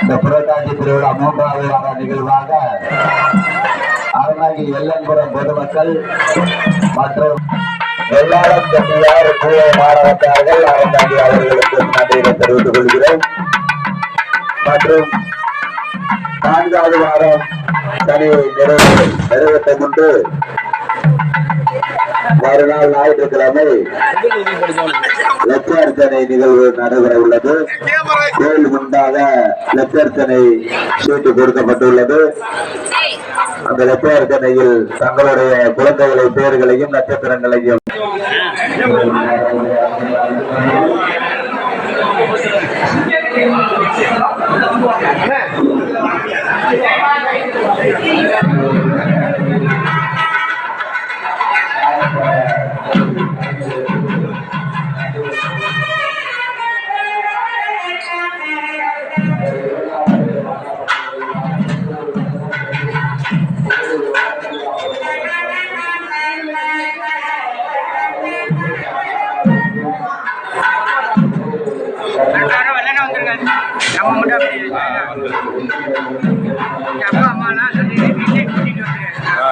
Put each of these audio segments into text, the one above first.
இந்த புரட்டாசி திருவிழா 3வது வார நிகழ்வாக அறநாகி எல்லன்புரம் பொதுமக்கள் மற்றும் வெள்ளாளம் செட்டியார் மாணவர்கள் அறநாகி அவர்களுக்கு நன்றியை தெரிவித்துக் கொள்கிறோம். மற்றும் 4வது வாரம் சனி நிறைவேற்ற முன்பு மறுநாள் ஞாயிற்றுக்கிழமை லட்சார்ச்சனை நிகழ்வு நடைபெற உள்ளது. கோயில் முன்பாக லட்சார்ச்சனை சீட்டு கொடுக்கப்பட்டுள்ளது. அந்த லட்சார்ச்சனையில் தங்களுடைய குழந்தைகளை பெயர்களையும் நட்சத்திரங்களையும் அப்பா அம்மாலாம் சொல்லி வீட்டே கூட்டிட்டு வந்துருக்கேன்.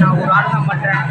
நான் ஒரு ஆள் தான் பண்றேன்.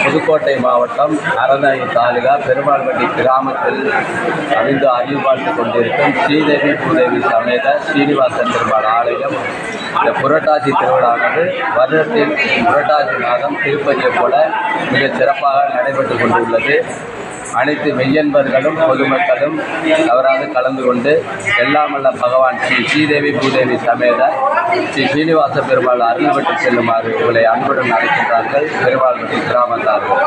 புதுக்கோட்டை மாவட்டம் அறந்தாங்கி தாலுகா பெருமாள்பட்டி கிராமத்தில் அமைந்து அருள் பார்த்து கொண்டிருக்கும் ஸ்ரீதேவி பூதேவி சமேத ஸ்ரீனிவாசன் பெருமாள் ஆலயம். இந்த புரட்டாசி திருவிழாவானது வருடத்தில் புரட்டாசி மாதம் திருப்பதியை போல மிகச் சிறப்பாக நடைபெற்று கொண்டுள்ளது. அனைத்து மெய்யன்பர்களும் பொதுமக்களும் தவறாது கலந்து கொண்டு எல்லாமல்ல பகவான் ஸ்ரீ ஸ்ரீதேவி பூதேவி சமேத ஸ்ரீ ஸ்ரீனிவாச பெருமாள் அருள் பெற்று செல்லுமாறு உங்களை அன்புடன் அழைக்கின்றார்கள் பெருமாள்பட்டி கிராமத்தார்கள்.